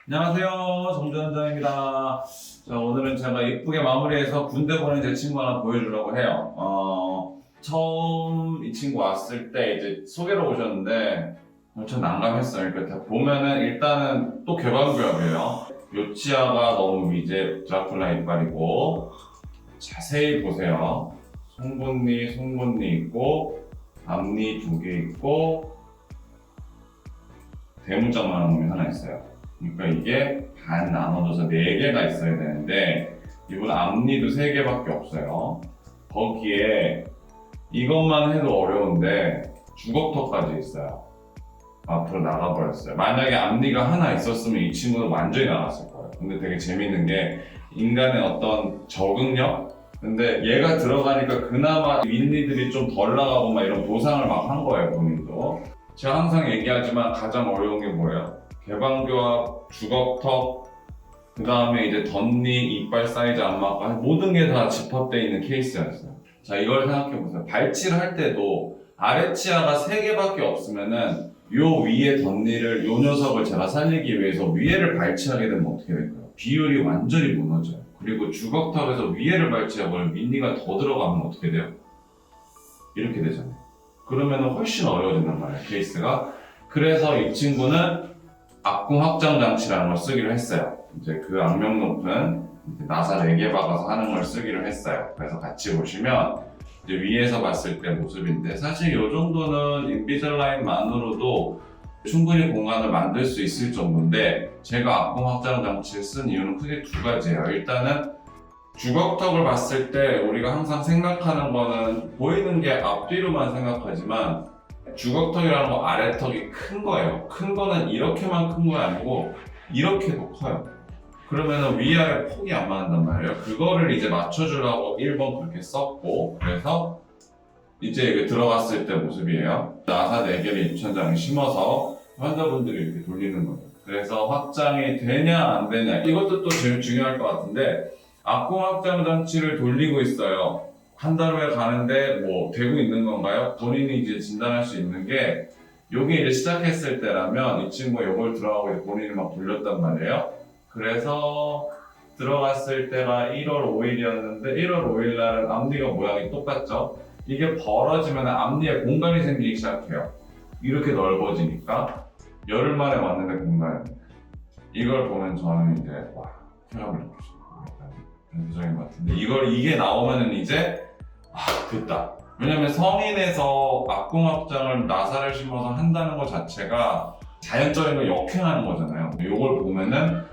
안녕하세요, 정전원장입니다. 자, 오늘은 제가 이쁘게 마무리해서 군대 보낸 제 친구 하나 보여주려고 해요. 처음 이 친구 왔을 때 이제 소개로 오셨는데 엄청 난감했어요. 그러니까 보면은 일단은 또 개방구역이에요. 요치아가 너무 이제 드라큘라 이빨이고, 자세히 보세요. 송곳니 있고, 앞니 2개 있고, 대문짝만한 놈이 하나 있어요. 그러니까 이게 반 나눠져서 4개가 있어야 되는데 이분 앞니도 3개밖에 없어요. 거기에 이것만 해도 어려운데 주걱턱까지 있어요. 앞으로 나가버렸어요. 만약에 앞니가 하나 있었으면 이 친구는 완전히 나갔을 거예요. 근데 되게 재밌는 게 인간의 어떤 적응력? 근데 얘가 들어가니까 그나마 윗니들이 좀 덜 나가고 막 이런 보상을 막 한 거예요, 본인도. 제가 항상 얘기하지만 가장 어려운 게 뭐예요? 개방교합, 주걱턱, 그 다음에 이제 덧니, 이빨 사이즈 안마가 모든 게 다 집합되어 있는 케이스였어요. 자, 이걸 생각해보세요. 발치를 할 때도 아래 치아가 3개밖에 없으면은 요 위에 덧니를, 요 녀석을 제가 살리기 위해서 위에를 발치하게 되면 어떻게 될까요? 비율이 완전히 무너져요. 그리고 주걱턱에서 위에를 발치하고 윗니가 더 들어가면 어떻게 돼요? 이렇게 되잖아요. 그러면 훨씬 어려워진단 말이에요, 케이스가. 그래서 이 친구는 악궁 확장 장치라는 걸 쓰기로 했어요. 이제 그 악명 높은 나사 4개 박아서 하는 걸 쓰기로 했어요. 그래서 같이 보시면 이제 위에서 봤을 때 모습인데, 사실 이 정도는 인비절라인만으로도 충분히 공간을 만들 수 있을 정도인데, 제가 악궁 확장 장치를 쓴 이유는 크게 2가지예요. 일단은 주걱턱을 봤을 때 우리가 항상 생각하는 거는 보이는 게 앞뒤로만 생각하지만 주걱턱이라는 거 아래턱이 큰 거예요. 큰 거는 이렇게만 큰 거 아니고 이렇게도 커요. 그러면 위아래 폭이 안 맞는단 말이에요. 그거를 이제 맞춰주려고 1번 그렇게 썼고, 그래서 이제 이게 들어갔을 때 모습이에요. 나사 4개를 입천장에 심어서 환자분들이 이렇게 돌리는 거예요. 그래서 확장이 되냐 안 되냐, 이것도 또 제일 중요할 것 같은데, 악궁 확장 장치를 돌리고 있어요. 한 달 후에 가는데 뭐 되고 있는 건가요? 본인이 이제 진단할 수 있는 게, 요게 이제 시작했을 때라면 이 친구가 요걸 들어가고 이제 본인이 막 돌렸단 말이에요. 그래서 들어갔을 때가 1월 5일이었는데 1월 5일 날은 앞니가 모양이 똑같죠? 이게 벌어지면 앞니에 공간이 생기기 시작해요. 이렇게 넓어지니까 열흘 만에 왔는데 공간이. 이걸 보면 저는 이제 와, 쾌감을 느끼죠. 변태적인 것 같은데, 이게 나오면은 이제 됐다. 왜냐면 성인에서 악궁 확장을 나사를 심어서 한다는 것 자체가 자연적인 걸 역행하는 거잖아요. 이걸 보면은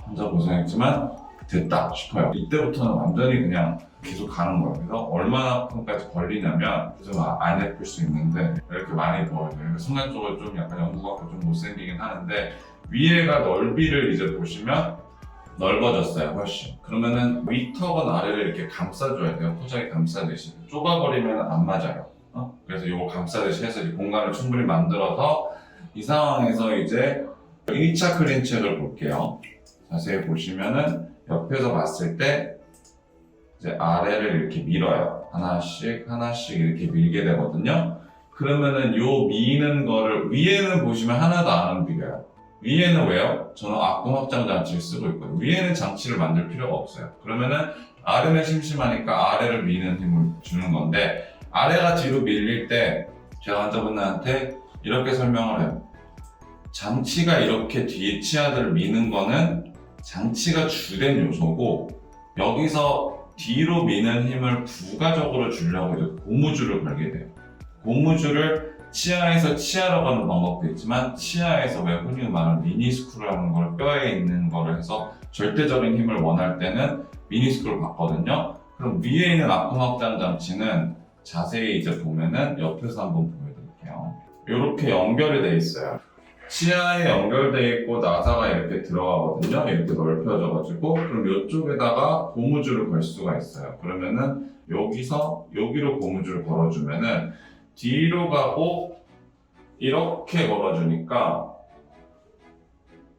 혼자 고생했지만 됐다 싶어요. 이때부터는 완전히 그냥 계속 가는 거예요. 그래서 얼마나 아픔까지 걸리냐면 좀 안 예쁠 수 있는데 이렇게 많이 보여요. 순간적으로 좀 약간 연구 같고 좀 못생기긴 하는데, 위에가 넓이를 이제 보시면 넓어졌어요, 훨씬. 그러면은 위턱은 아래를 이렇게 감싸줘야 돼요. 포장이 감싸듯이. 좁아버리면 안 맞아요. 그래서 이거 감싸듯이 해서 이제 공간을 충분히 만들어서, 이 상황에서 이제 1차 클린책을 볼게요. 자세히 보시면은 옆에서 봤을 때 이제 아래를 이렇게 밀어요. 하나씩 이렇게 밀게 되거든요. 그러면은 요 미는 거를 위에는 보시면 하나도 안 움직여요. 위에는 왜요? 저는 악궁 확장 장치를 쓰고 있거든요. 위에는 장치를 만들 필요가 없어요. 그러면은 아래는 심심하니까 아래를 미는 힘을 주는 건데, 아래가 뒤로 밀릴 때 제가 환자분들한테 이렇게 설명을 해요. 장치가 이렇게 뒤에 치아들을 미는 거는 장치가 주된 요소고, 여기서 뒤로 미는 힘을 부가적으로 주려고 이제 고무줄을 걸게 돼요. 고무줄을 치아에서 치아로 가는 방법도 있지만, 치아에서 왜 흔히 말하는 미니스크루라는 걸 뼈에 있는 거를 해서 절대적인 힘을 원할 때는 미니스크루를 받거든요. 그럼 위에 있는 악궁 확장 장치는 자세히 이제 보면은 옆에서 한번 보여드릴게요. 이렇게 연결이 돼 있어요. 치아에 연결돼 있고 나사가 이렇게 들어가거든요. 이렇게 넓혀져가지고, 그럼 이쪽에다가 고무줄을 걸 수가 있어요. 그러면은 여기서 여기로 고무줄을 걸어주면은 뒤로 가고 이렇게 걸어주니까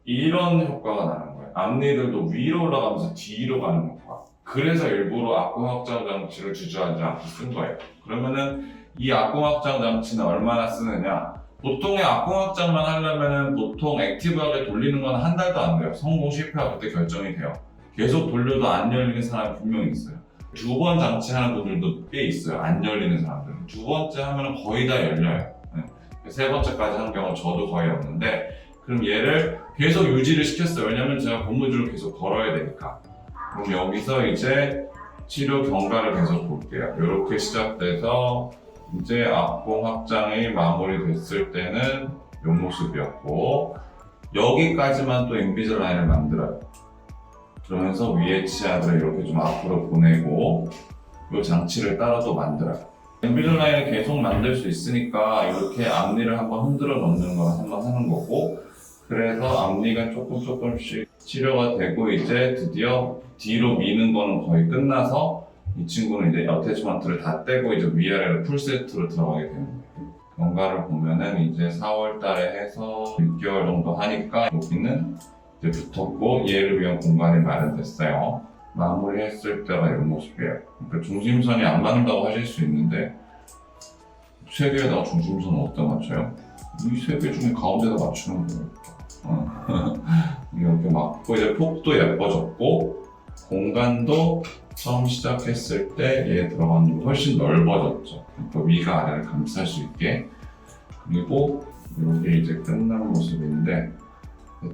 이런 효과가 나는 거예요. 앞니들도 위로 올라가면서 뒤로 가는 효과. 그래서 일부러 악궁 확장 장치를 주저하지 않고 쓴 거예요. 그러면은 이 악궁 확장 장치는 얼마나 쓰느냐? 보통의 악궁 확장만 하려면 보통 액티브하게 돌리는 건 한 달도 안 돼요. 성공 실패가 그때 결정이 돼요. 계속 돌려도 안 열리는 사람이 분명히 있어요. 두 번 장치하는 분들도 꽤 있어요. 안 열리는 사람들은. 두 번째 하면 거의 다 열려요. 세 번째까지 한 경우 저도 거의 없는데, 그럼 얘를 계속 유지를 시켰어요. 왜냐면 제가 고무줄을 계속 걸어야 되니까. 그럼 여기서 이제 치료 경과를 계속 볼게요. 이렇게 시작돼서 이제 악궁 확장이 마무리됐을 때는 이 모습이었고, 여기까지만 또 인비절라인을 만들어요. 그러면서 위에 치아들을 이렇게 좀 앞으로 보내고 이 장치를 따라 또 만들어요. 인비절라인을 계속 만들 수 있으니까 이렇게 앞니를 한번 흔들어 놓는 걸 한번 하는 거고, 그래서 앞니가 조금씩 치료가 되고 이제 드디어 뒤로 미는 거는 거의 끝나서 이 친구는 이제 어태치먼트를 다 떼고 이제 위아래로 풀세트로 들어가게 되는 거예요. 경과를 보면은 이제 4월 달에 해서 6개월 정도 하니까 여기는 이제 붙었고 얘를 위한 공간이 마련됐어요. 마무리했을 때가 이런 모습이에요. 그러니까 중심선이 안 맞는다고 하실 수 있는데, 세 개에다가 중심선을 어디다 맞춰요? 이 세 개 중에 가운데다 맞추는 거예요. 이렇게 맞고 이제 폭도 예뻐졌고 공간도 처음 시작했을 때 얘 들어가는 게 훨씬 넓어졌죠. 그러니까 위가 아래를 감쌀 수 있게. 그리고 이게 이제 끝난 모습인데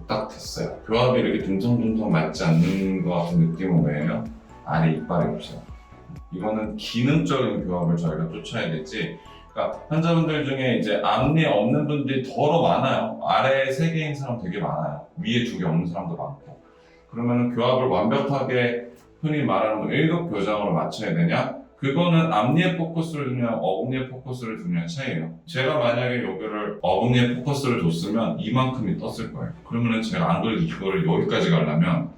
딱 됐어요. 교합이 이렇게 둥성둥성 맞지 않는 것 같은 느낌은 왜예요? 아래 이빨이 없어요. 이거는 기능적인 교합을 저희가 쫓아야 되지. 그러니까 환자분들 중에 이제 앞니 없는 분들이 더러 많아요. 아래에 3개인 사람 되게 많아요. 위에 2개 없는 사람도 많고. 그러면 교합을 완벽하게 흔히 말하는 1급 교정으로 맞춰야 되냐? 그거는 앞니에 포커스를 두냐 어금니에 포커스를 두냐 차이예요. 제가 만약에 여기를 어금니에 포커스를 뒀으면 이만큼이 떴을 거예요. 그러면 제가 안 그래도 이거를 여기까지 가려면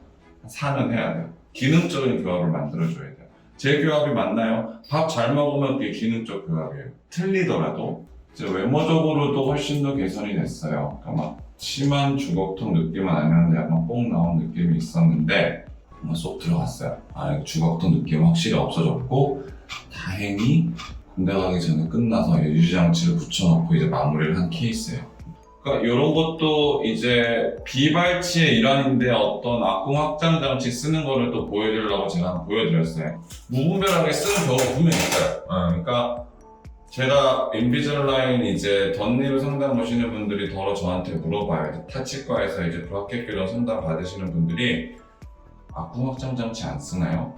4는 해야 돼요. 기능적인 교합을 만들어줘야 돼요. 제 교합이 맞나요? 밥 잘 먹으면 그게 기능적 교합이에요. 틀리더라도 이제 외모적으로도 훨씬 더 개선이 됐어요. 그러니까 막 심한 주걱턱 느낌은 아니었는데 약간 뽕 나온 느낌이 있었는데 쏙 들어갔어요. 주걱턱 느낌은 확실히 없어졌고, 다행히 군대 가기 전에 끝나서 유지장치를 붙여놓고 이제 마무리를 한 케이스예요. 그러니까 이런 것도 이제 비발치의 일환인데 어떤 악궁 확장 장치 쓰는 거를 또 보여드리려고 제가 한번 보여드렸어요. 무분별하게 쓰는 경우가 분명히 있어요. 그러니까 제가 인비절라인 이제 덧니로 상담 오시는 분들이 더러 저한테 물어봐요. 타치과에서 이제 브라켓 교정 상담 받으시는 분들이 악궁 확장 장치 안 쓰나요?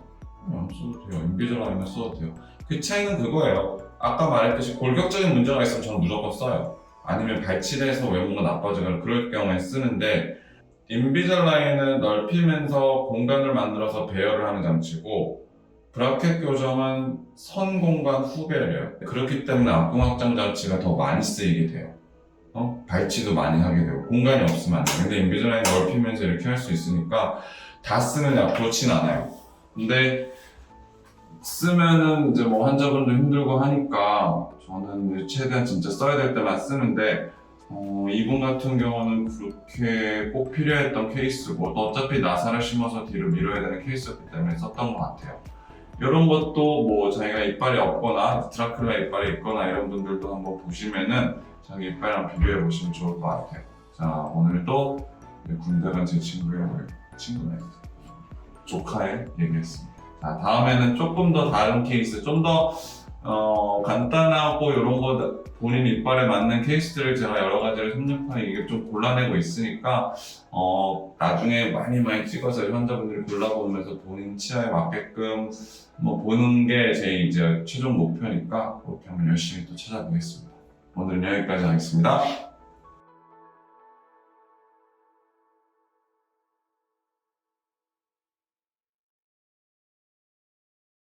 안 써도 돼요. 인비절라인만 써도 돼요. 그 차이는 그거예요. 아까 말했듯이 골격적인 문제가 있으면 저는 무조건 써요. 아니면 발치돼서 외모가 나빠지거나 그럴 경우에 쓰는데, 인비절라인은 넓히면서 공간을 만들어서 배열을 하는 장치고, 브라켓 교정은 선 공간 후배예요. 그렇기 때문에 악궁 확장 장치가 더 많이 쓰이게 돼요. 발치도 많이 하게 되고 공간이 없으면 안 돼요. 근데 인비절라인 넓히면서 이렇게 할 수 있으니까 다 쓰느냐 그렇진 않아요. 근데 쓰면은 이제 뭐 환자분도 힘들고 하니까 저는 최대한 진짜 써야 될 때만 쓰는데, 이분 같은 경우는 그렇게 꼭 필요했던 케이스고, 또 어차피 나사를 심어서 뒤로 밀어야 되는 케이스였기 때문에 썼던 것 같아요. 이런 것도 뭐 자기가 이빨이 없거나 드라큘라 이빨이 있거나 이런 분들도 한번 보시면은 자기 이빨이랑 비교해 보시면 좋을 것 같아요. 자, 오늘도 군대 간 제 친구의 친구네, 조카의 얘기했습니다. 자, 다음에는 조금 더 다른 케이스, 좀 더 간단하고 이런 거 본인 이빨에 맞는 케이스들을 제가 여러 가지를 섭렵하니 이게 좀 골라내고 있으니까 나중에 많이 찍어서 환자분들이 골라보면서 본인 치아에 맞게끔 뭐 보는 게 제 이제 최종 목표니까 그렇게 한번 열심히 또 찾아보겠습니다. 오늘은 여기까지 하겠습니다.